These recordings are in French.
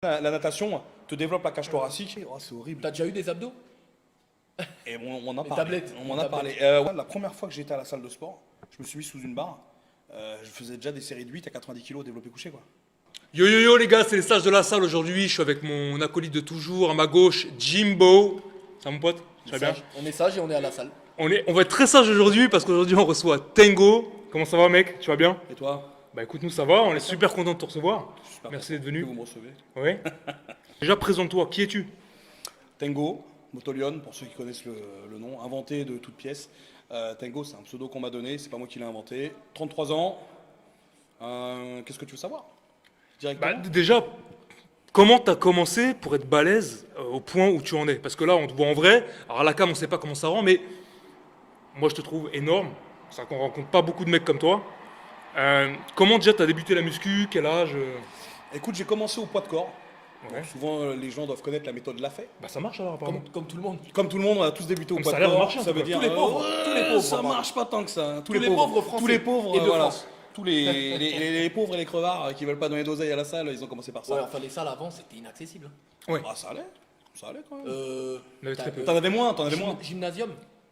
La natation te développe la cage thoracique. Oh, c'est horrible. T'as déjà eu des abdos? Et on en a Les parlé. tablettes. On en Les a parlé. tablettes. Ouais, la première fois que j'étais à la salle de sport, je me suis mis sous une barre. Je faisais déjà des séries de 8 à 90 kilos développé couché, quoi. Yo yo yo les gars, c'est les stages de la salle aujourd'hui. Je suis avec mon acolyte de toujours, à ma gauche, Jimbo. Ça mon pote? Tu vas bien? On est sage et on est à la salle. On va être très sage aujourd'hui parce qu'aujourd'hui on reçoit Tengo. Comment ça va mec? Tu vas bien? Et toi? Bah écoute, nous ça va, on est super content de te recevoir. Super Merci content d'être venu. que vous me recevez. Oui. Déjà présente-toi, qui es-tu? Tengo, Motolion, pour ceux qui connaissent le nom, inventé de toutes pièces. Tengo, c'est un pseudo qu'on m'a donné, c'est pas moi qui l'ai inventé. 33 ans. Qu'est-ce que tu veux savoir? Directement. Déjà, comment t'as commencé pour être balèze au point où tu en es? Parce que là on te voit en vrai, alors à la cam on sait pas comment ça rend, mais moi je te trouve énorme. C'est vrai qu'on rencontre pas beaucoup de mecs comme toi. Comment déjà t'as débuté la muscu? Quel âge? Écoute, j'ai commencé au poids de corps. Ouais. Donc, souvent, les gens doivent connaître la méthode Lafay. Bah ça marche alors apparemment. Comme tout le monde. Comme tout le monde, on a tous débuté au Comme poids ça de a l'air de corps. marcher, en Ça tout veut cas. dire Tous les pauvres, tous les pauvres, ça pardon. marche pas tant que ça. Tous les pauvres français Tous les pauvres, et de voilà. France. Tous les pauvres et les crevards qui veulent pas donner d'oseille à la salle, ils ont commencé par ça. Ouais, enfin les salles avant c'était inaccessible. Ouais. Ah, ça allait quand même. Mais très peu. T'en avais moins, t'en avais moins. Gymnasium.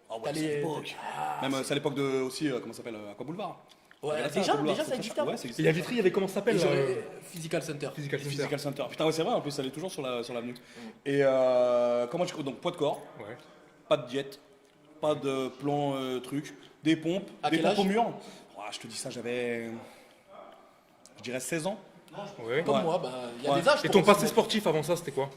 Ah ouais, T'as c'est à les- l'époque. Même c'est à l'époque de aussi, comment ça s'appelle, Aqua Boulevard. Ouais, Il y avait déjà, Aqua Boulevard, déjà, c'est ça très existait cher. avant. Ouais, ça Et existait. la vitrine, il y avait comment ça s'appelle Et là, j'aurais Physical Center. Physical Center. Physical Center. Putain, ouais, c'est vrai, en plus, elle est toujours sur l'avenue. Et donc, poids de corps, Ouais. pas de diète, pas de plan truc, des pompes, À des quel pompes au âge? mur. Ouais, je te dis ça, j'avais, je dirais 16 ans. Ouais. Comme Ouais. moi, bah, il y a Ouais. des âges. Et pour ton aussi, passé moi. sportif avant ça, c'était quoi?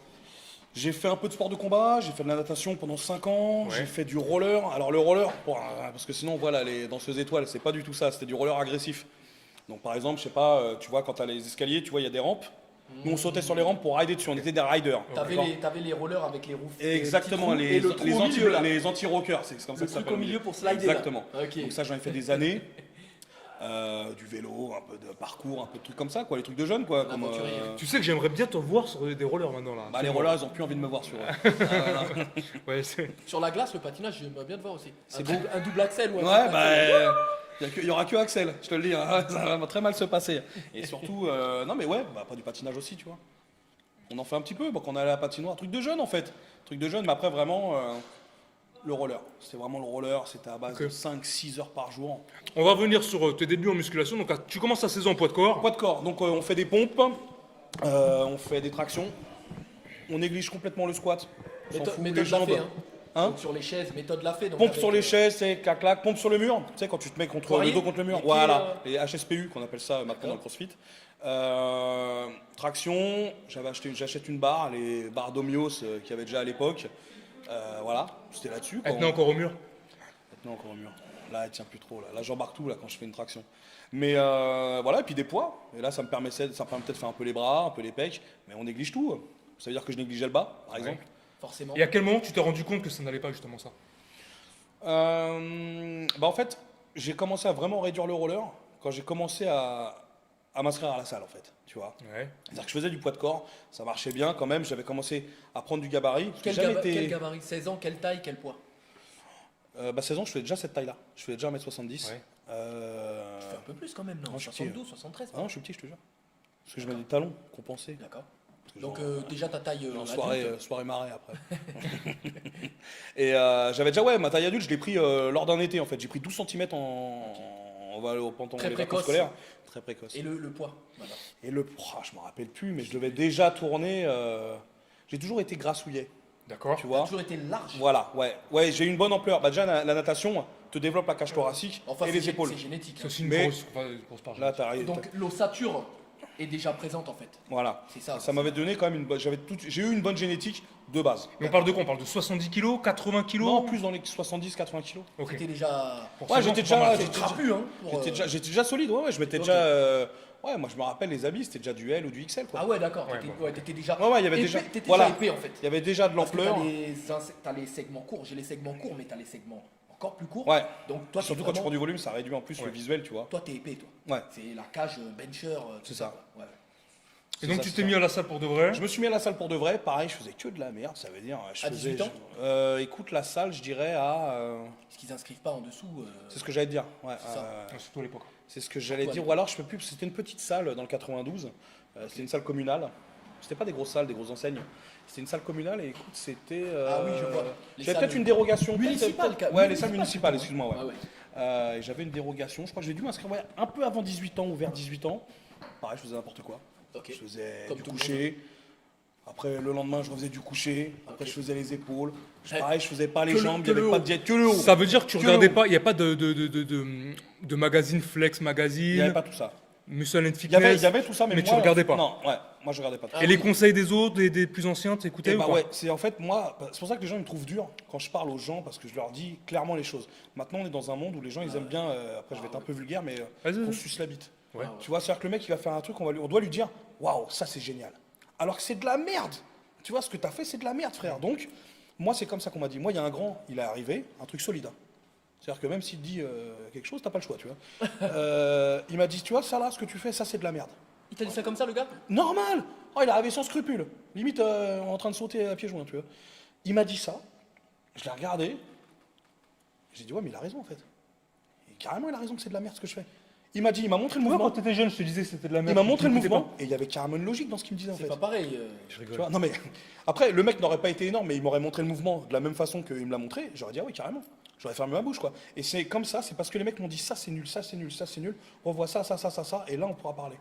J'ai fait un peu de sport de combat, j'ai fait de la natation pendant 5 ans, Ouais. j'ai fait du roller. Alors le roller, parce que sinon voilà, les danseuses étoiles, c'est pas du tout ça, c'était du roller agressif. Donc par exemple, je sais pas, tu vois quand t'as les escaliers, tu vois il y a des rampes. Nous on sautait sur les rampes pour rider dessus, on était des riders. D'accord. T'avais les rollers avec les roues. Exactement, les petits trous et le trou au milieu, là. les anti-rockers, c'est comme ça Le que ça truc s'appelle. au milieu pour slider, là. Exactement. Ok. Donc ça j'en ai fait des années. Du vélo, un peu de parcours, un peu de trucs comme ça, quoi, les trucs de jeunes, quoi. Comme, aventurier. Tu sais que j'aimerais bien te voir sur des rollers maintenant là. bah, les rollers, ils ont plus envie de me voir sur. Ouais, c'est. Sur la glace, le patinage, j'aimerais bien te voir aussi. C'est Un double axel ou un Ouais, triple axel. bah, il y aura que Axel, je te le dis, hein, ça va très mal se passer. Et surtout, non mais ouais, bah, pas du patinage aussi, tu vois. On en fait un petit peu, donc on est allé à la patinoire, truc de jeune en fait. Truc de jeune, mais après vraiment, le roller. C'était vraiment le roller, c'était à base Ok. de 5-6 heures par jour. On va revenir sur tes débuts en musculation. Donc tu commences ta saison en poids de corps. Poids de corps, donc on fait des pompes, on fait des tractions, on néglige complètement le squat. On s'en fout, les Méthode jambes. Lafay, hein. Hein Donc, sur les chaises, méthode Lafay. donc Pompe avec, sur les chaises, c'est clac-clac. Pompe sur le mur, tu sais, quand tu te mets contre Poirier, le dos contre le mur. les pieds, Voilà, les HSPU qu'on appelle ça maintenant dans le crossfit. Traction, j'achète une barre, les barres Domios qu'il y avait déjà à l'époque. Voilà, c'était là-dessus. Elle quoi. tenait encore au mur. Maintenant encore au mur. Là, elle tient plus trop. Là, j'embarque tout là, quand je fais une traction. Mais voilà, et puis des poids. Et là, ça me permettait de faire un peu les bras, un peu les pecs. Mais on néglige tout. Ça veut dire que je négligeais le bas, par exemple. Forcément. Et à quel moment tu t'es rendu compte que ça n'allait pas justement ça? Bah en fait, j'ai commencé à vraiment réduire le roller quand j'ai commencé à m'inscrire à la salle en fait, tu vois. Ouais. C'est-à-dire que je faisais du poids de corps, ça marchait bien quand même, j'avais commencé à prendre du gabarit. Parce que Quel, j'ai jamais quel été... gabarit? 16 ans, quelle taille, quel poids? Bah 16 ans, je faisais déjà cette taille-là. Je faisais déjà 1m70. Ouais. Tu fais un peu plus quand même, non? Non, je suis 72, 73. Ah non, je suis petit, je te jure. Parce que je mets des talons compensés. D'accord. Parce que Donc genre, déjà ta taille en en soirée, adulte. soirée marée après. Et j'avais déjà, ouais, ma taille adulte, je l'ai pris lors d'un été en fait. J'ai pris 12 cm pendant Très les précoce. vacances scolaires. Très précoce. Et le poids. Voilà. Et je me rappelle plus, mais je devais déjà tourner. J'ai toujours été grassouillet, D'accord. tu Tu as vois. toujours été large. Voilà, ouais, j'ai une bonne ampleur. Bah déjà, la natation te développe la cage thoracique Enfin, et c'est les épaules. C'est génétique. C'est hein. aussi une Mais- grosse part. Là, t'arrives. Donc l'ossature est déjà présente en fait. Voilà. C'est ça. Ça m'avait donné quand même j'ai eu une bonne génétique de base. Et on parle de quoi? On parle de 70 kilos, 80 kilos? Non, plus dans les 70-80 kilos. Ok. C'était déjà. Pour Ouais, 16 ans, j'étais c'est pas déjà, mal. C'est trapu, hein. pour, j'étais déjà solide. Ouais, je m'étais Ok. déjà. Ouais, moi je me rappelle les habits, c'était déjà du L ou du XL quoi. Ah ouais, d'accord. Ouais, T'étais ouais. ouais, t'étais déjà. Ouais, il y avait épais, déjà. T'étais Voilà. déjà épais en fait. Il y avait déjà de Parce que l'ampleur. t'as les segments courts. J'ai les segments courts, mais t'as les segments encore plus courts. Ouais. Donc toi, Surtout t'es quand tu vraiment- prends du volume, ça réduit en plus le Ouais. visuel, tu vois. Toi, t'es épais, toi. Ouais. C'est la cage bencher. tout C'est ça. quoi. Ouais. Et donc ça, tu c'est t'es ça. mis à la salle pour de vrai? Je me suis mis à la salle pour de vrai. Pareil, je faisais que de la merde. Ça veut dire. Je À faisais, 18 ans écoute, la salle, je dirais à. Est-ce qu'ils inscrivent pas en dessous C'est ce que j'allais te dire. Ouais, C'est ça. Surtout à l'époque. c'est ce que j'allais Pourquoi dire. Ou alors, je peux plus. C'était une petite salle dans le 92. C'était une salle communale. C'était pas des grosses salles, des grosses enseignes. C'était une salle communale et écoute, c'était. Ah oui, je vois. Les J'avais salles peut-être une dérogation. municipales, Ouais, les salles municipales, excuse-moi. Ouais. Ah ouais. Et j'avais une dérogation. Je crois que j'ai dû m'inscrire un peu avant 18 ans ou vers 18 ans. Pareil, je faisais n'importe quoi. Ok. Je faisais Comme du tout le coucher. Après, le lendemain, je refaisais du coucher. Après, je faisais les épaules. Eh, Pareil, je faisais pas les que le- jambes. Il que n'y le avait pas haut. de diète. Que le haut. Ça veut dire que tu Que regardais le haut. pas, il n'y a pas de magazine Flex Il n'y avait Magazine, pas tout ça. Muscle and Il y Fitness. avait tout ça, mais tu moi, regardais pas. Non, ouais, moi je regardais pas. Et les conseils des autres, des plus anciens, t'écoutais Et ou bah pas? ouais, c'est en fait moi, c'est pour ça que les gens ils me trouvent dur quand je parle aux gens parce que je leur dis clairement les choses. Maintenant on est dans un monde où les gens ils aiment bien, après je vais être un peu vulgaire, mais Vas-y, qu'on vas-y. se suce la bite. Ouais. Tu vois, c'est-à-dire que le mec il va faire un truc, on doit lui dire waouh, ça c'est génial. Alors que c'est de la merde. Tu vois, ce que t'as fait c'est de la merde, frère. Donc, moi c'est comme ça qu'on m'a dit. Moi il y a un grand, il est arrivé, un truc solide. Hein. C'est-à-dire que même s'il te dit quelque chose, t'as pas le choix, tu vois. Il m'a dit, tu vois, ça là, ce que tu fais, ça c'est de la merde. Il t'a dit ça comme ça, le gars? Normal. Oh, il est arrivé sans scrupule. Limite en train de sauter à pieds joints, tu vois. Il m'a dit ça. Je l'ai regardé. J'ai dit, ouais, mais il a raison, en fait. Et carrément, il a raison que c'est de la merde ce que je fais. Il m'a dit, il m'a montré le Moi, mouvement. quand t'étais jeune, je te disais que c'était de la merde. Il m'a montré le t'écoutais mouvement. pas. Et il y avait carrément une logique dans ce qu'il me disait, en C'est fait. pas pareil. Je Tu rigole. vois, non mais après le mec n'aurait pas été énorme mais il m'aurait montré le mouvement de la même façon qu'il me l'a montré, j'aurais dit ah oui carrément. J'aurais fermé ma bouche quoi. Et c'est comme ça, c'est parce que les mecs m'ont dit ça c'est nul, ça c'est nul, ça c'est nul, revois ça, et là on pourra parler.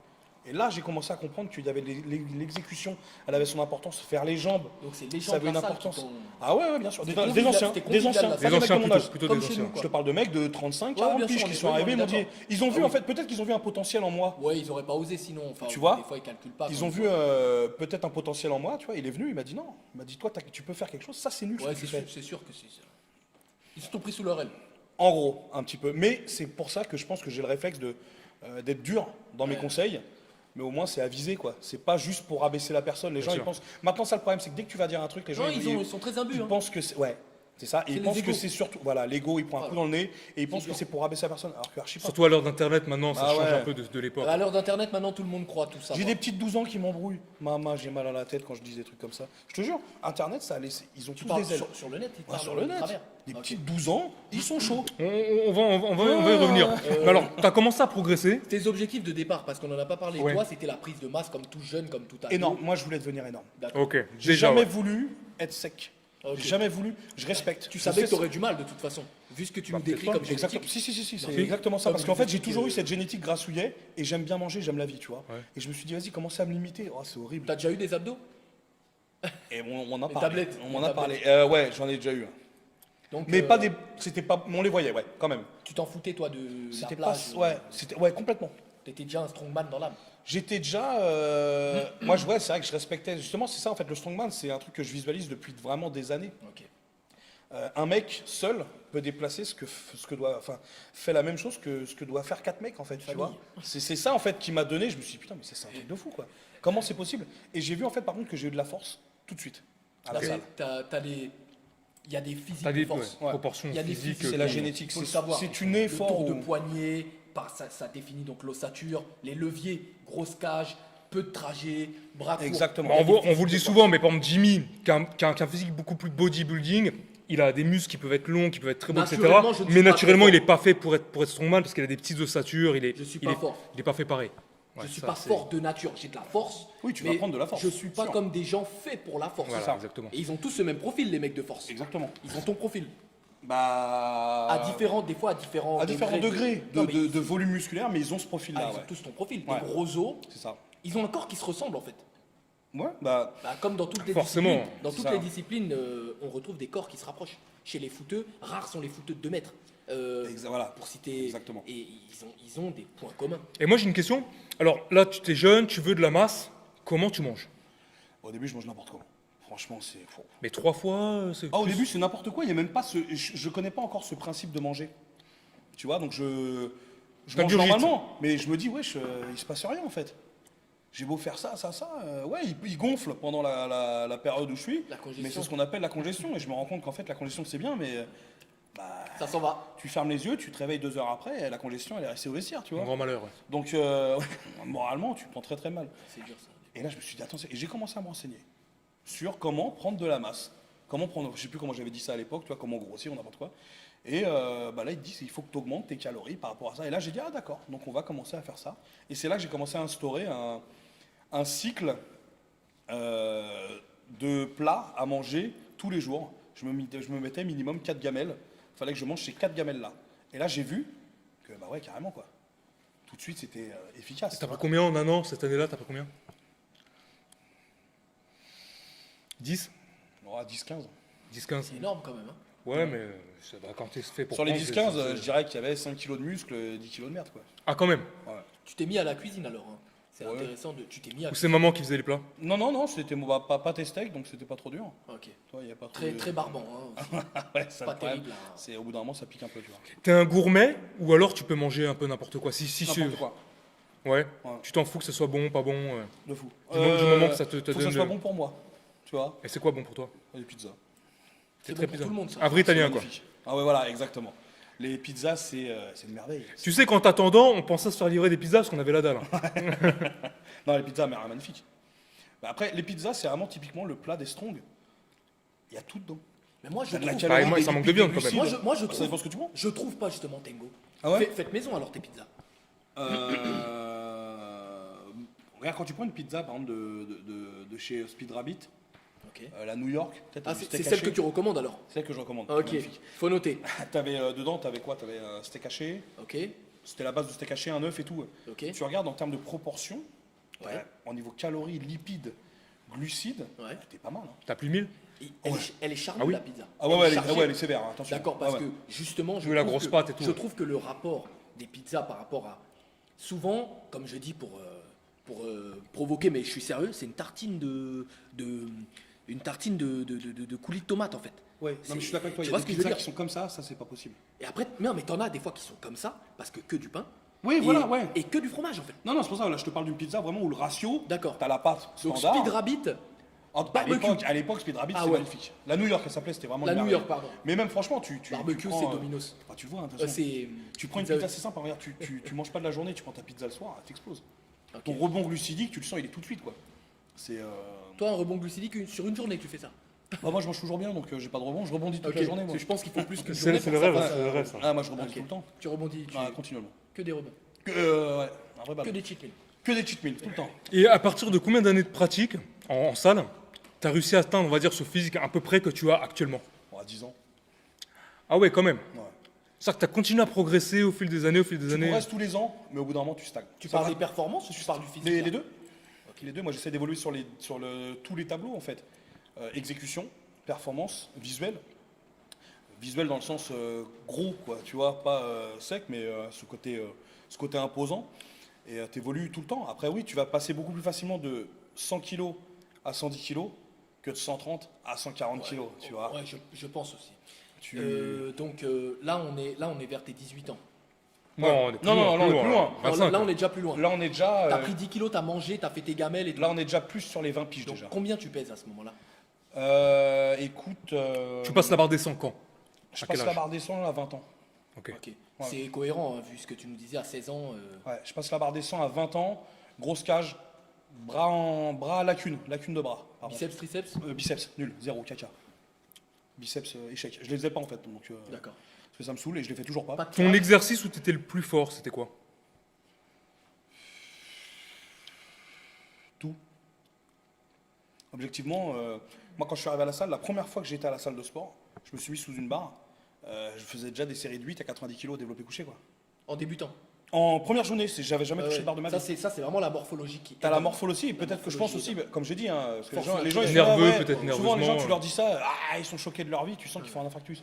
Et là j'ai commencé à comprendre qu'il y avait l'exécution, elle avait son importance, faire les jambes, Donc c'est les gens ça avait de une la salle importance. qui t'ont- Ah ouais, bien sûr, C'était des convivial, anciens, c'était des convivial, anciens, là. pas Des des mecs anciens de mon plutôt, âge. plutôt Comme des chez anciens. nous, Je te parle de mecs de 35, 40 bien piges sûr, qui on est- sont oui, arrivés, on ils est m'ont dit, d'accord. ils ont vu Ah en oui. fait, peut-être qu'ils ont vu un potentiel en moi. Ouais, ils auraient pas osé sinon. Enfin, Tu vois, des fois, ils calculent pas. Ils comme ont ça. vu peut-être un potentiel en moi, tu vois, il est venu, il m'a dit non, il m'a dit toi tu peux faire quelque chose, ça c'est nul ce Ouais, que tu c'est fais. sûr, c'est sûr que c'est ça. Ils se sont pris sous leur aile. En gros, un petit peu. Mais c'est pour ça que je pense que j'ai le réflexe d'être dur dans mes Ouais. conseils. Mais au moins, c'est avisé, quoi. C'est pas juste pour abaisser la personne. Les gens, sûr. ils pensent. Maintenant, ça, le problème, c'est que dès que tu vas dire un truc, les gens, Non, ils sont très imbus. ils hein. pensent que c'est. Ouais, c'est ça. Et C'est ils les pensent que égos. c'est surtout. Voilà, l'ego, il prend un coup dans le nez et ils pensent que dur. c'est pour abaisser la personne. Alors que archi pas. Surtout à l'heure d'Internet, maintenant, ça Ah change ouais. un peu de l'époque. À l'heure d'Internet, maintenant, tout le monde croit tout ça. J'ai des petites 12 ans qui m'embrouillent. Maman, j'ai mal à la tête quand je dis des trucs comme ça. Je te jure, Internet, ça a laissé. Ils ont Tu tous parles des ailes. sur le net, ils Ouais, parlent sur le de net. travers. Des Ok. petites 12 ans, ils sont chauds. On va y revenir. Mais alors, t'as commencé à progresser. Tes objectifs de départ, parce qu'on n'en a pas parlé, Ouais. toi, c'était la prise de masse comme tout jeune, comme tout ado. Énorme. Moi, je voulais devenir énorme. D'accord. Ok, J'ai déjà. jamais ouais. voulu être sec. Ok. J'ai jamais voulu. Je respecte. Tu Je savais sais que ça. tu aurais du mal de toute façon, vu ce que tu Bah, nous décris peut-être comme pas. Exactement. génétique. Si, c'est Non. exactement ça. Comme Parce une qu'en fait, j'ai génétique, toujours eu cette génétique grassouillet et j'aime bien manger, j'aime la vie, tu vois. Ouais. Et je me suis dit, vas-y, commence à me limiter. Oh, c'est horrible. T'as déjà eu des abdos? Et on en a Les parlé. tablettes, On en les a parlé. tablettes. Ouais, j'en ai déjà eu. Donc, Mais pas des. C'était pas. On les voyait, ouais, quand même. Tu t'en foutais, toi, de la C'était pas. plage. Ouais, c'était. Ouais, complètement. T'étais déjà un strongman dans l'âme. J'étais déjà. Moi, ouais, c'est vrai que je respectais. Justement, c'est ça, en fait, le strongman, c'est un truc que je visualise depuis vraiment des années. Ok. Un mec seul peut déplacer fait la même chose que ce que doit faire 4 mecs en fait, tu Famille. vois. C'est ça en fait qui m'a donné, je me suis dit putain mais c'est un truc de fou quoi. Comment c'est possible? Et j'ai vu en fait par contre que j'ai eu de la force tout de suite à la salle. T'as des... Il y a des physiques T'as des de force. Ouais. proportions Il y a des physiques. physiques, C'est la il génétique, faut le c'est savoir. tu nais Le fort tour de ou- poignet, ça définit donc l'ossature, les leviers, grosse cage, peu de trajet, bras courts. Exactement. Bah, on vous le dit souvent, mais par exemple, Jimmy, qui a un physique beaucoup plus bodybuilding, il a des muscles qui peuvent être longs, qui peuvent être très beaux, etc. Naturellement, je ne suis Mais pas naturellement, très il n'est pas fait pour être strongman parce qu'il a des petites ossatures. Je suis pas fort. Il n'est pas fait pareil. Je Ouais, suis ça, pas c'est- fort de nature, j'ai de la force. Oui, tu vas mais prendre de la force, Je suis pas sûr. comme des gens faits pour la force. Voilà, ça. exactement. Et ils ont tous le même profil, les mecs de force. Exactement. Ils ont ton profil. Bah À différents, des fois à différents degrés Non, mais de volume musculaire, mais ils ont ce profil ah, là. ils ont tous ton profil. Ouais. Des gros os. C'est ça. Ils ont un corps qui se ressemble en fait. Ouais, bah Bah, comme dans toutes les Forcément, disciplines, dans c'est toutes ça. les disciplines on retrouve des corps qui se rapprochent. Chez les footeux, rares sont les footeux de 2 mètres. voilà. Pour citer. Exactement. Et ils ont des points communs. Et moi, j'ai une question. Alors là, tu es jeune, tu veux de la masse. Comment tu manges? Au début, je mange n'importe comment. Franchement, c'est faux. Mais 3 fois, c'est. Au plus- début, c'est n'importe quoi. Il y a même pas je connais pas encore ce principe de manger. Tu vois, donc je mange T'ingurgites. normalement, mais je me dis wesh, il se passe rien en fait. J'ai beau faire ça, ouais, il gonfle pendant la période où je suis. La congestion. Mais c'est ce qu'on appelle la congestion. Et je me rends compte qu'en fait, la congestion c'est bien, mais Ça s'en va. tu fermes les yeux, tu te réveilles 2 heures après, et la congestion elle est restée au vestiaire, tu Un vois. grand malheur. Ouais. Donc moralement, tu te prends très très mal. C'est dur ça. Et là, je me suis dit, attends, et j'ai commencé à me renseigner sur comment prendre de la masse. Comment prendre, je sais plus comment j'avais dit ça à l'époque, tu vois, comment grossir ou n'importe quoi. Et là, ils te disent, il faut que tu augmentes tes calories par rapport à ça. Et là, j'ai dit, ah d'accord, donc on va commencer à faire ça. Et c'est là que j'ai commencé à instaurer un cycle de plats à manger tous les jours. Je me mettais minimum 4 gamelles. Il fallait que je mange ces 4 gamelles-là. Et là, j'ai vu que, bah ouais, carrément, quoi. Tout de suite, c'était efficace. T'as pris combien en un an, cette année-là, t'as pris combien 10 Oh, 10-15. 10-15. C'est énorme quand même. Hein. Ouais, mais quand t'es fait pour Sur les prendre, 10-15, c'est- je dirais qu'il y avait 5 kilos de muscles, 10 kilos de merde, quoi. Ah, quand même. Ouais. Tu t'es mis à la cuisine alors. Hein. C'est Ouais. intéressant. Tu t'es mis à. Ou c'est maman qui faisait les plats Non, c'était pas tes steaks, donc c'était pas trop dur. Ok. Toi, y a pas trop Très de- très barbant. Hein, aussi. Ouais, c'est Pas le problème. terrible. Hein. C'est au bout d'un moment, ça pique un peu, tu vois. T'es un gourmet ou alors tu peux manger un peu n'importe quoi si N'importe quoi, Ouais. Ouais. Tu t'en fous que ce soit bon, pas bon. de fou. Du moment que ça te faut que donne ça soit le- bon pour moi, tu vois. Et c'est quoi bon pour toi Les pizzas. C'est très bon pour bizarre. tout le monde ça. Un vrai italien, quoi. Magnifique. Ah ouais, voilà, exactement. Les pizzas, c'est une merveille. Tu sais qu'en t'attendant, on pensait se faire livrer des pizzas parce qu'on avait la dalle. Non, les pizzas, mais magnifique. Bah, après, les pizzas, c'est vraiment typiquement le plat des strongs. Il y a tout dedans. Mais moi je T'as de la trouve. calorie, Ah, et moi, des ça manque lipides, de viande, des quand même. glucides. Moi, je Ça dépend trouve. ce que tu manges. Je trouve pas justement Tango. Ah ouais Faites maison alors tes pizzas. Regarde, quand tu prends une pizza, par exemple, de chez Speed Rabbit, Ok. la New York, peut-être Ah, du c'est steak celle haché. que tu recommandes alors. Celle que je recommande. Ok. Magnifique. Faut noter. Dedans, t'avais quoi? T'avais steak haché, Ok. c'était la base du steak haché, un œuf et tout. Ok. Tu regardes en termes de proportion, Ouais. au niveau calories, lipides, glucides, Ouais. t'es pas mal. Hein. T'as plus 1000 Elle est charnue Ah oui la pizza. Ah ouais, Elle est chargée. elle est sévère, hein, attention. D'accord, parce Ah ouais. que justement, Vu la grosse pâte et tout, je ouais. trouve que le rapport des pizzas par rapport à. Souvent, comme je dis pour provoquer, mais je suis sérieux, c'est une tartine de coulis de tomate en fait. Ouais, non, mais je suis d'accord avec toi. Tu Il y vois a ce des que je veux pizzas dire qui sont comme ça c'est pas possible. Et après, non, mais t'en as des fois qui sont comme ça, parce que du pain. Oui, et, voilà, ouais. Et que du fromage en fait. Non, c'est pour ça, là, je te parle d'une pizza vraiment où le ratio, D'accord. t'as la pâte Donc standard. Speed Rabbit, barbecue. À l'époque, Speed Rabbit, Ah c'est ouais. magnifique. La New York, elle s'appelait, c'était vraiment La une New merveille. York, pardon. Mais même franchement, tu Barbecue, prends, c'est Domino's. tu vois, hein, de toute façon, C'est. tu prends une pizza, c'est simple, hein, regarde, tu manges pas de la journée, tu prends ta pizza le soir, elle t'explose. Ok. Ton rebond glucidique, tu le sens, il est tout de suite, quoi. C'est. Toi, un rebond glucidique sur une journée, tu fais ça. Bah, moi, je mange toujours bien, donc j'ai pas de rebond, je rebondis toute Ok. la journée, moi. Parce que je pense qu'il faut plus que C'est le pour rêve, ça fasse, c'est le rêve, ça. Ah, moi, je rebondis Ok. tout le temps. Tu rebondis, Continuellement. que des rebonds. Ouais, un vrai Que ballon. des cheat meals. Que des cheat meals, tout le temps. Et à partir de combien d'années de pratique en salle, t'as réussi à atteindre, on va dire, ce physique à peu près que tu as actuellement Bon, à 10 ans. Ah ouais, quand même. Ouais. C'est-à-dire que t'as continué à progresser au fil des années, Tu progresses tous les ans, mais au bout d'un moment, tu stagnes. Tu Ça parles va- des performances ou tu parles du physique Les là deux. Les deux, moi j'essaie d'évoluer sur tous les tableaux en fait. Exécution, performance, visuel. Visuel dans le sens gros, quoi, tu vois, pas sec, mais ce côté imposant. Et tu évolues tout le temps. Après, oui, tu vas passer beaucoup plus facilement de 100 kg à 110 kg que de 130 à 140 kg, tu vois. Ouais, je pense aussi. Tu- Donc là, on est vers tes 18 ans. Non, on est plus Non, loin, non, plus on est plus loin. loin. Non, 25. là, on est déjà plus loin. Là, on est déjà. T'as pris 10 kilos, t'as mangé, t'as fait tes gamelles et tout. Là, on est déjà plus sur les 20 piges Donc, déjà. combien tu pèses à ce moment-là? Écoute. Tu passes la barre des 100 quand Je à quel passe la âge barre des 100 à 20 ans. Ok. Ok. C'est cohérent, hein, vu ce que tu nous disais à 16 ans. Ouais, je passe la barre des 100 à 20 ans, grosse cage, bras lacune de bras. pardon. Biceps, triceps? Biceps, nul, zéro, caca. Biceps, échec. Je les faisais pas en fait, donc D'accord. parce que ça me saoule et je les fais toujours pas. Pas de Ton crash. exercice où t'étais le plus fort, c'était quoi Tout. Objectivement, moi quand je suis arrivé à la salle, la première fois que j'étais à la salle de sport, je me suis mis sous une barre. Je faisais déjà des séries de 8 à 90 kg développé couché quoi. En débutant. En première journée, j'avais jamais touché Ouais, de barre de ma vie. ça, c'est vraiment la morphologie qui. T'as la morphologie, et peut-être que je pense morphologie, aussi, comme j'ai dit, hein, parce que Force les gens ils sont nerveux, là, ouais, peut-être souvent les gens nerveusement, tu leur dis ça, ils sont choqués de leur vie, tu sens qu'ils font un infarctus.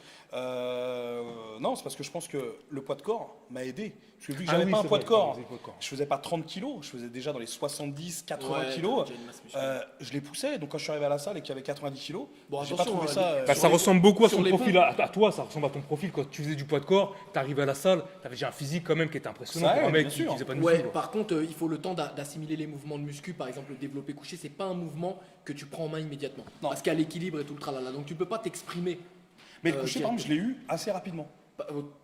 Non, c'est parce que je pense que le poids de corps m'a aidé. Parce que vu que j'avais pas un poids de corps, je faisais pas 30 kilos, je faisais déjà dans les 70, 80 Ouais, kilos. t'as déjà une masse musculaire. Je les poussais, donc quand je suis arrivé à la salle et qu'il y avait 90 kilos, Bon, j'ai pas attention, trouvé hein, ça. Bah, Sur ça les- ressemble beaucoup à sur ton les profil, pompes. à toi, ça ressemble à ton profil. Quand tu faisais du poids de corps, t'arrivais à la salle, t'avais déjà un physique quand même qui était impressionnant Ça pour un aide, mec bien qui sûr. faisait pas de Ouais, muscu, quoi. par contre, il faut le temps d'assimiler les mouvements de muscu. Par exemple, le développé couché, c'est pas un mouvement que tu prends en main immédiatement. Non. Parce qu'il y a l'équilibre et tout le tralala. Donc tu peux pas t'exprimer. Mais le coucher, par exemple, je l'ai eu assez rapidement.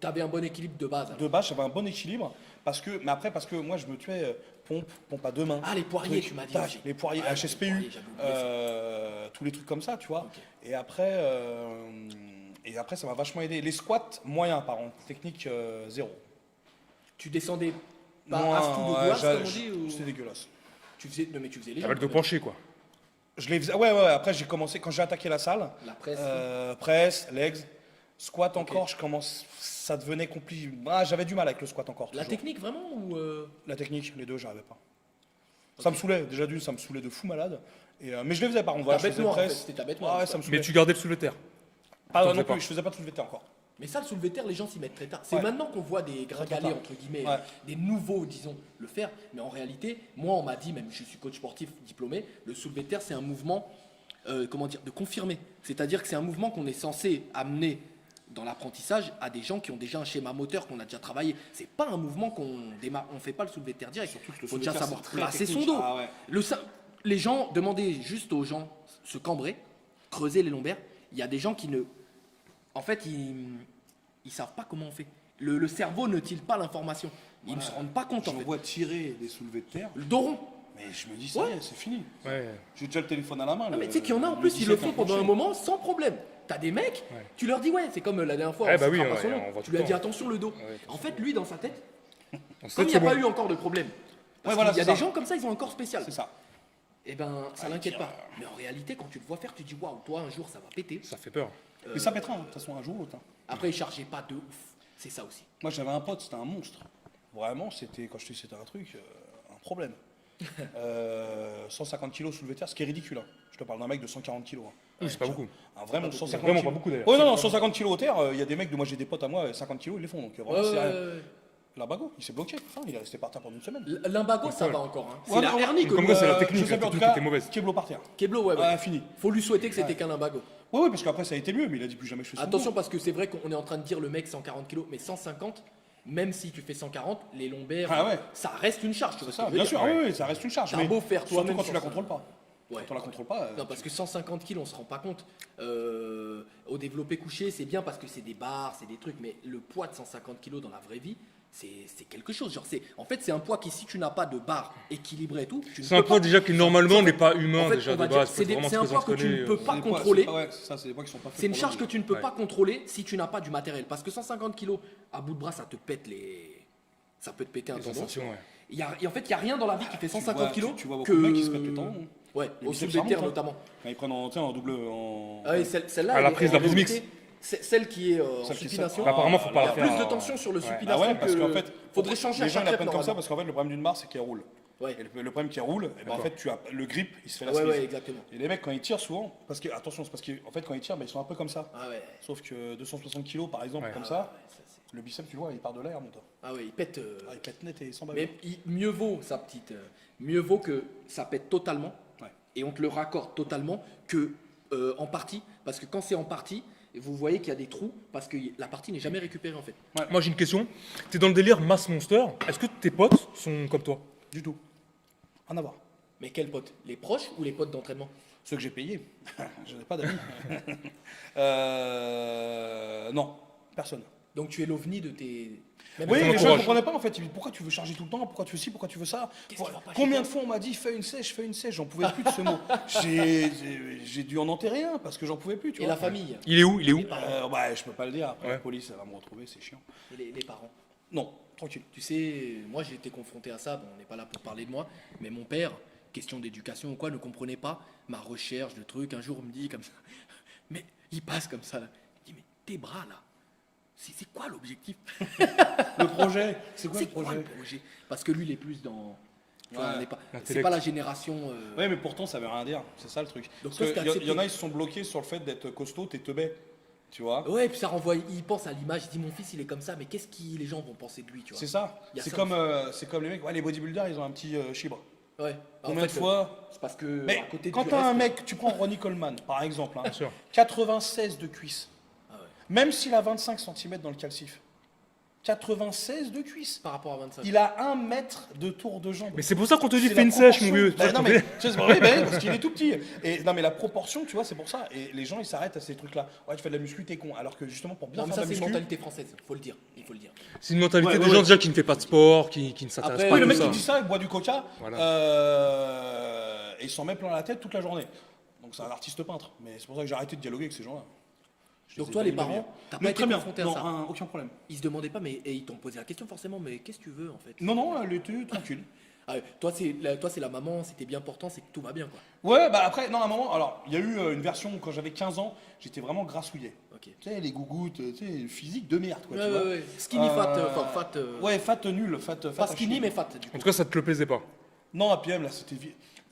T'avais un bon équilibre de base. alors. De base, j'avais un bon équilibre, parce que moi je me tuais pompe à deux mains. Ah, les poiriers, Truc, tu m'as dit tac, aussi. les poiriers, Ah, les HSPU, poiriers, j'avais oublié ça. tous les trucs comme ça, tu vois. Ok. Et après, ça m'a vachement aidé. Les squats, moyens, par contre. Technique, zéro. Tu descendais pas Moi, à tout de ouais, glace, comme on dit ou... C'était dégueulasse. Tu faisais, non, mais tu faisais les T'avais le jambes, dos quand même. penché, quoi. Je les faisais. Ouais. Après, j'ai commencé quand j'ai attaqué la salle. La presse. Presse, legs, squat Ok. encore. Ça devenait compliqué. Ah, j'avais du mal avec le squat encore. La toujours. technique vraiment ou La technique, les deux, j'arrivais pas. Ça me saoulait. Déjà d'une, ça me saoulait de fou malade. Mais je les faisais par contre. ta Voilà, je bête faisais noire en fait, presse. c'était ta bête Ah noire. ouais, ça me saoulait. Mais tu gardais le soulevé de terre. Ah t'en non faisais plus, pas. je faisais pas de soulevé de terre encore. Mais ça, le soulevé de terre, les gens s'y mettent très tard. C'est Ouais. maintenant qu'on voit des gringalets, tard. entre guillemets, Ouais. des nouveaux, disons, le faire. Mais en réalité, moi, on m'a dit, même je suis coach sportif diplômé, le soulevé de terre, c'est un mouvement, comment dire, de confirmer. C'est-à-dire que c'est un mouvement qu'on est censé amener dans l'apprentissage à des gens qui ont déjà un schéma moteur qu'on a déjà travaillé. C'est pas un mouvement qu'on démarre, on fait pas le soulevé de terre direct. Surtout que le Faut soulevé déjà de terre, savoir c'est très placer son technique. dos. Ah ouais. Les gens, demandez juste aux gens se cambrer, creuser les lombaires. Il y a des gens qui ne, en fait, ils savent pas comment on fait. Le cerveau ne tire pas l'information. Ils ne se rendent pas compte Je en fait. vois tirer des soulevés de terre, Le dos rond. mais je me dis, ça y est, c'est fini. Ouais. J'ai déjà le téléphone à la main. Non, mais tu sais qu'il y en a en plus, ils le font pendant un moment sans problème. T'as des mecs, Ouais. tu leur dis ouais, c'est comme la dernière fois, Eh on bah citera oui, pas ouais, son nom. on voit Tu tout lui as le dit temps. attention le dos. Ouais, En fait, lui dans sa tête, On sait comme que il n'y a c'est pas bon. eu encore de problème, parce voilà, qu'il y a c'est des ça. gens comme ça, ils ont un corps spécial. C'est ça. Et ben, ça Ouais, l'inquiète qui- pas. Mais en réalité, quand tu le vois faire, tu dis waouh, toi un jour ça va péter. Ça fait peur. Mais ça pètera, hein, de toute façon, un jour ou l'autre. hein. Après, il chargeait pas de ouf. C'est ça aussi. Moi, j'avais un pote, c'était un monstre. Vraiment, c'était, quand je te dis c'était un truc, un problème. 150 kilos soulevé de terre, ce qui est ridicule. hein. Je te parle d'un mec de 140 kilos. hein. Oui, c'est pas beaucoup. Un vrai monstre, 150 Vraiment kilos. pas beaucoup, d'ailleurs. Ouais, non, 150 kilos au terre, il y a des mecs, moi j'ai des potes à moi, 50 kilos, ils les font. Donc vraiment, c'est rien. Ouais. L'imbago, il s'est bloqué. Enfin, il est resté par terre pendant une semaine. L'imbago, ça Ouais. va encore. Hein. C'est Ouais, la non, hernie que comme nous, quoi, c'est la Je technique, sais la pas, en tout technique cas, était mauvaise. Keblo par terre. Keblo, ouais. Ouais, fini. Faut lui souhaiter que c'était qu'un limbago. Ouais, parce qu'après ça a été mieux, mais il a dit plus jamais je fais ça. Attention parce que c'est vrai qu'on est en train de dire le mec 140 kg, mais 150, même si tu fais 140, les lombaires, Ah ouais. ça reste une charge. Tu vois C'est ce que ça, je veux bien dire. sûr, oui, oui, ça reste une charge. T'as Mais beau faire surtout toi-même quand tu la 150. contrôles pas. Ouais. Quand on la contrôle pas. Non, parce que 150 kg, on se rend pas compte. Au développé couché, c'est bien parce que c'est des barres, c'est des trucs, mais le poids de 150 kg dans la vraie vie, c'est quelque chose. Genre, en fait, c'est un poids qui, si tu n'as pas de barre équilibrée et tout, tu ne C'est un peux poids pas. déjà qui normalement n'est pas humain En fait, déjà on va de dire, base. c'est Faut être c'est un vraiment poids très que tu ne entraîné, peux C'est pas des poids- contrôler. Ouais, c'est ça, c'est des poids qui sont pas faits. C'est une pour charge le que dos. tu ne peux Ouais. pas contrôler si tu n'as pas du matériel. Parce que 150 kg à bout de bras, ça te pète les. Ça peut te péter un Les tendon. sensations, ouais. Et en fait, il n'y a rien dans la vie qui fait 150 kg. Tu vois beaucoup de mecs qui se pètent le tendon. hein. Ouais, Le au biceps, soulevé de ça terre remonte, hein. notamment. Quand ils prennent en double. En... Ah oui, celle-là. À la elle est- prise en de la prise réalité, mixte. celle qui est en Celle qui est supination. ça. Apparemment, faut Il y pas a la plus faire. de tension sur le Ouais. Ah supination ouais, parce que. qu'en fait, Faudrait changer à les gens chaque ils la rep prennent comme ça normalement. parce qu'en fait, le problème d'une barre, c'est qu'elle roule. Ouais. Et le problème qu'elle roule, eh ben, en D'accord. fait, tu as le grip, il se fait la Ouais, cerise. ouais, exactement. Et les mecs, quand ils tirent souvent, parce que, attention, c'est parce qu'en fait, quand ils tirent, ben, ils sont un peu comme ça. Ah ouais. Sauf que 260 kilos, par exemple, Ouais. comme Ah ça, ouais, ça, c'est- le biceps, tu vois, il part de l'air, mon toi. Ah ouais, il pète. Ah, il pète net et sans balle. Mais mieux vaut mieux vaut que ça pète totalement Ouais. et on te le raccorde totalement que en partie, parce que quand c'est en partie, vous voyez qu'il y a des trous parce que la partie n'est jamais récupérée en fait. Moi j'ai une question. T'es dans le délire Mass Monster. Est-ce que tes potes sont comme toi? Du tout. En avoir. Mais quels potes? Les proches ou les potes d'entraînement? Ceux que j'ai payés. Je n'ai pas d'amis. Non, personne. Donc tu es l'ovni de tes. Même Oui, ton les gens ne entourage. comprenaient pas en fait. Ils me disent, pourquoi tu veux charger tout le temps? Pourquoi tu veux ci? Pourquoi tu veux ça? Qu'est-ce qui va pas chez Combien toi de fois on m'a dit fais une sèche? J'en pouvais plus de ce mot. J'ai dû en enterrer un parce que j'en pouvais plus. Tu Et vois. la famille, Il est où? Il est où? les parents, Ouais, je peux pas le dire. Après, Ouais. la police, elle va me retrouver, c'est chiant. et les parents. Non, tranquille. Tu sais, moi j'ai été confronté à ça, bon, on n'est pas là pour parler de moi, mais mon père, question d'éducation ou quoi, ne comprenait pas ma recherche de trucs. Un jour, il me dit comme ça, mais il passe comme ça, là. Il dit, mais tes bras là, c'est quoi l'objectif? Le projet, c'est quoi le C'est quoi projet? le projet? Parce que lui, il est plus dans. Tu vois, Ouais. on n'est pas- c'est L'intellect. pas la génération. Ouais, mais pourtant, ça veut rien dire. C'est ça le truc. Donc Parce toi, que c'était y en accepté. a, ils se sont bloqués sur le fait d'être costaud, t'es teubé. Tu vois? Ouais, puis ça renvoie. Il pense à l'image, il dit, mon fils, il est comme ça, mais qu'est-ce que les gens vont penser de lui, tu vois? C'est ça. Il y a C'est ça comme les mecs, ouais, les bodybuilders, ils ont un petit chibre. Ouais. Combien de fois? C'est parce que. Mais à côté quand du t'as un reste- mec, tu prends Ronnie Coleman, par exemple, hein, Bien sûr. 96 de cuisse. Ah ouais. Même s'il a 25 cm dans le calcif. 96 de cuisse. Par rapport à 25. Il a 1 mètre de tour de jambe. Mais c'est pour ça qu'on te dit C'est fais la une sèche, mon proportion. vieux. Bah, non, mais, tu sais, c'est vrai, bah, parce qu'il est tout petit. Et non, mais la proportion, tu vois, c'est pour ça. Et les gens, ils s'arrêtent à ces trucs-là. Ouais, tu fais de la muscu, t'es con. Alors que justement, pour bien Non, mais faire ça, de c'est la une muscu. mentalité française, faut le dire. Il faut le dire. C'est une mentalité Ouais, de ouais, gens ouais. déjà qui ne fait pas de sport, qui ne s'intéresse Après, pas Oui, à le tout mec ça. qui dit ça, il boit du coca Voilà. et il s'en met plein la tête toute la journée. Donc c'est un artiste peintre. Mais c'est pour ça que j'ai arrêté de dialoguer avec ces gens-là. Je Donc les ai toi, pas les mis parents, bien. t'as pas Mais été très bien, confronté à non, ça. aucun problème. Ils se demandaient pas, mais et ils t'ont posé la question forcément, mais qu'est-ce que tu veux en fait? Non, elle était tranquille. Ah ouais, toi, c'est la maman, si t'es bien portant, c'est que tout va bien, quoi. Ouais, bah après, non, à un moment, alors, il y a eu une version quand j'avais 15 ans, j'étais vraiment grassouillet. Ok. Tu sais, les gougouttes, tu sais, physique de merde, quoi, Ouais, tu vois. ouais. Skinny fat, enfin fat. Ouais, fat nul, fat Pas à skinny, chier. mais fat, du En coup. tout cas, ça te le plaisait pas. Non, à PM, là, c'était.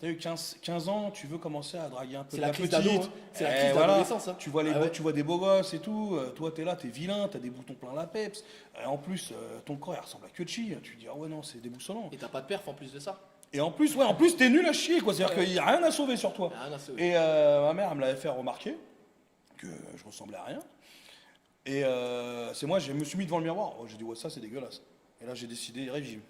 T'as eu 15 ans, tu veux commencer à draguer un peu C'est de la la crise petite. d'ado, hein. C'est la Eh, crise voilà. d'adolescence, hein. Tu vois, Ah ouais. tu vois des beaux gosses et tout. Toi, t'es là, t'es vilain, t'as des boutons plein la peps. Et en plus, ton corps, il ressemble à que chi. Tu te dis, ah ouais, non, c'est déboussolant. Et t'as pas de perf en plus de ça. Et en plus, t'es nul à chier, quoi. C'est-à-dire qu'il n'y a rien à sauver sur toi. Rien à sauver. Et ma mère, elle me l'avait fait remarquer que je ressemblais à rien. Et c'est moi, je me suis mis devant le miroir. Oh, j'ai dit, ouais, ça, c'est dégueulasse. Et là, j'ai décidé, régime.